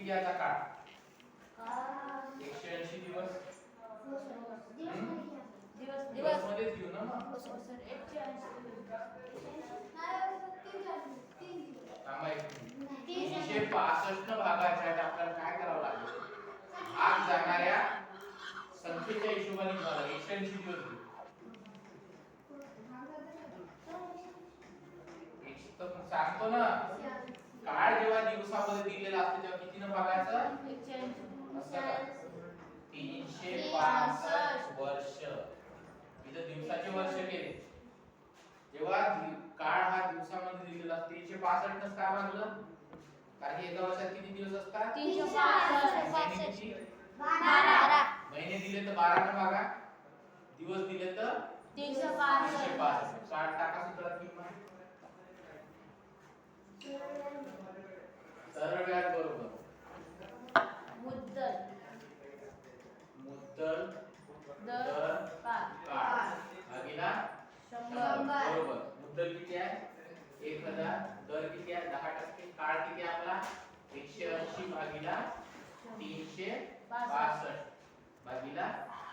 किती याचा काळ? 180 दिवस. दिवस मध्येच घेऊ ना मग. थांबा एक मिनिट. 365 भागाच्या आपल्याला काय करावं लागेल? आज जाणाऱ्या संख्येच्या हिशोबाने मला 180 दिवस घेऊ. सांगतो ना, काळ जेव्हा दिवसामध्ये दिलेला असतो तेव्हा कितीनं भागायचं? 365 वर्ष. इथं दिवसाचे वर्ष केले. जेव्हा काळ हा दिवसामध्ये दिलेला असतो 365 नस काय भागलं? कारण एका वर्षात किती दिवस असतात? 365. 12. महिने दिले तर 12 ने भागा, दिवस दिले तर 365. 60 टाका सूत्रात किंमत. सरळ व्याज बरोबर मुद्दल दर काळ भागिले 100 बरोबर. मुद्दल किती आहे? 1000. दर किती आहे? 10%. काळ किती आहे आपला? 180 भागिले 365 भागिले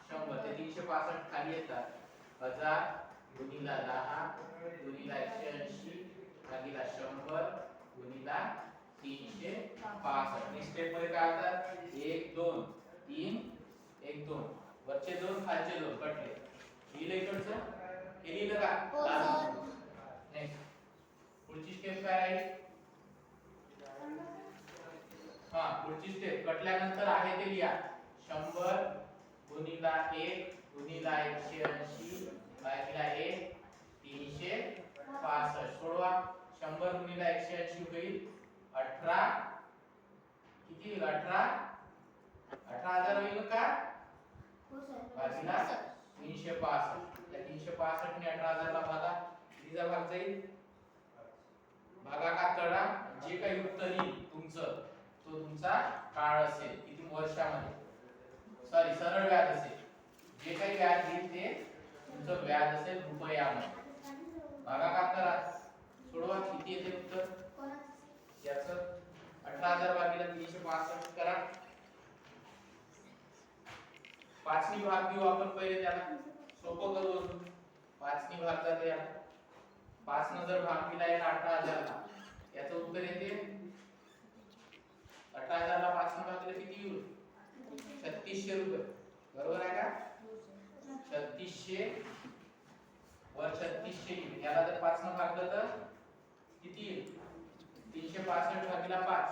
100. ते 365 खाली येतात. 1000 गुणिले 10 गुणिले 180 भागिले 100 गुणिले 365. स्टेप मध्ये काय होतात? 1 2 3 1 2. वरचे 2 खालचे 2 कटले. लिहिले इकडचं हे लिहिलं का? नेक्स्ट पुढची स्टेप काय आहे? पुढची स्टेप कटल्यानंतर आहे ते लिहा. 100 गुणिले 1 गुणिले 180 भागिले 1 365. सोडवा. 100 गुणिले 180 होईल 18. किती होईल? 18,000 होईल का? भागिले 365. त्या 365 ने 18,000 ला भागा. कितीचा भाग जाईल? भागाकार करा. जे काही उत्तर येईल तुमचं तो तुमचा काळ असेल. किती वर्षामध्ये? सॉरी, सरळ व्याज असेल. जे काही व्याज येईल ते तुमचं व्याज असेल रुपयामध्ये. भागाकार करा. सोडवा. किती येते उत्तर? याचं 18,000 भागिले 365 करा. 5 नी भाग घेऊ आपण पहिले त्याला. सोपं करू. 5 नी भाग जाते याला. 5 न जर भाग दिला याला 18,000 ला, याचं उत्तर येते 18,000 ला 5 ने भाग दिले किती येईल? 3600 रुपये. बरोबर आहे का? 3600 वर 3600 येईल. याला जर 5 ने भागलं तर किती येईल? 365 भागिले 5.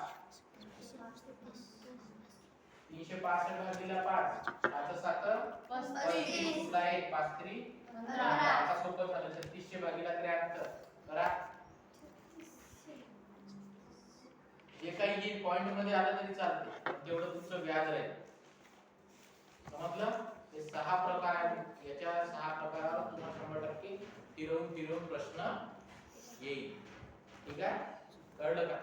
365 भागिले 5. 5 7 35 ला 1 5 3 15. आता सोपं झालं. 3600 भागिले 73 करा. जे काही येईल पॉइंट मध्ये आलं तरी चालते, तेवढं तुमचं व्याज राहील. समजलं? हे 6 प्रकार आहेत. याच्या 6 प्रकारावर तुम्हाला 100% फिरवून प्रश्न येईल. ठीक आहे? कळलं का?